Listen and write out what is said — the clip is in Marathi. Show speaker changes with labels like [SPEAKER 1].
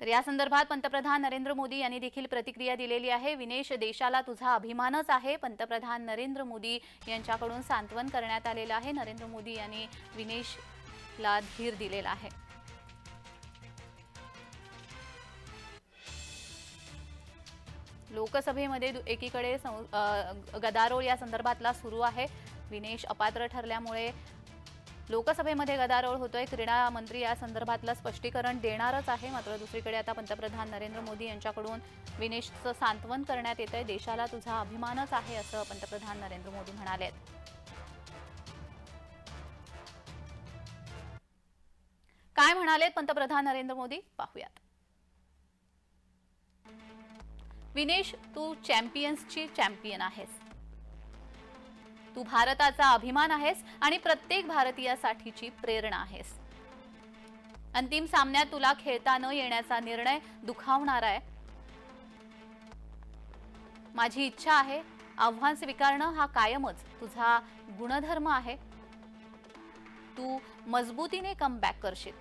[SPEAKER 1] तर या संदर्भात पंतप्रधान नरेंद्र मोदी यांनी देखील प्रतिक्रिया दिलेली आहे। विनेश, देशाला तुझा अभिमानच आहे, पंतप्रधान नरेंद्र मोदी यांच्याकडून सांत्वन करण्यात आलेलं आहे। नरेंद्र मोदी यांनी विनेशला धीर दिलेला आहे। लोकसभेमध्ये एकीकडे गदारोळ या संदर्भातला सुरू आहे। विनेश अपात्र ठरल्यामुळे लोकसभेमध्ये गदारोळ होतोय। क्रीडा मंत्री या संदर्भातलं स्पष्टीकरण देणारच आहे। मात्र दुसरीकडे आता पंतप्रधान नरेंद्र मोदी यांच्याकडून विनेशचं सांत्वन करण्यात येतंय। देशाला तुझा अभिमानच आहे असं पंतप्रधान नरेंद्र मोदी म्हणाले। काय म्हणाले पंतप्रधान नरेंद्र मोदी पाहूयात। विनेश, तू चॅम्पियन्सची चॅम्पियन आहेस। तू भारताचा अभिमान आहेस आणि प्रत्येक भारतीयासाठीची प्रेरणा आहेस। अंतिम सामन्यात तुला खेळता न येण्याचा निर्णय दुखावणारा आहे। माझी इच्छा आहे, आव्हान स्वीकारणं हा कायमच तुझा गुणधर्म आहे। तू मजबूतीने कमबॅक करशील।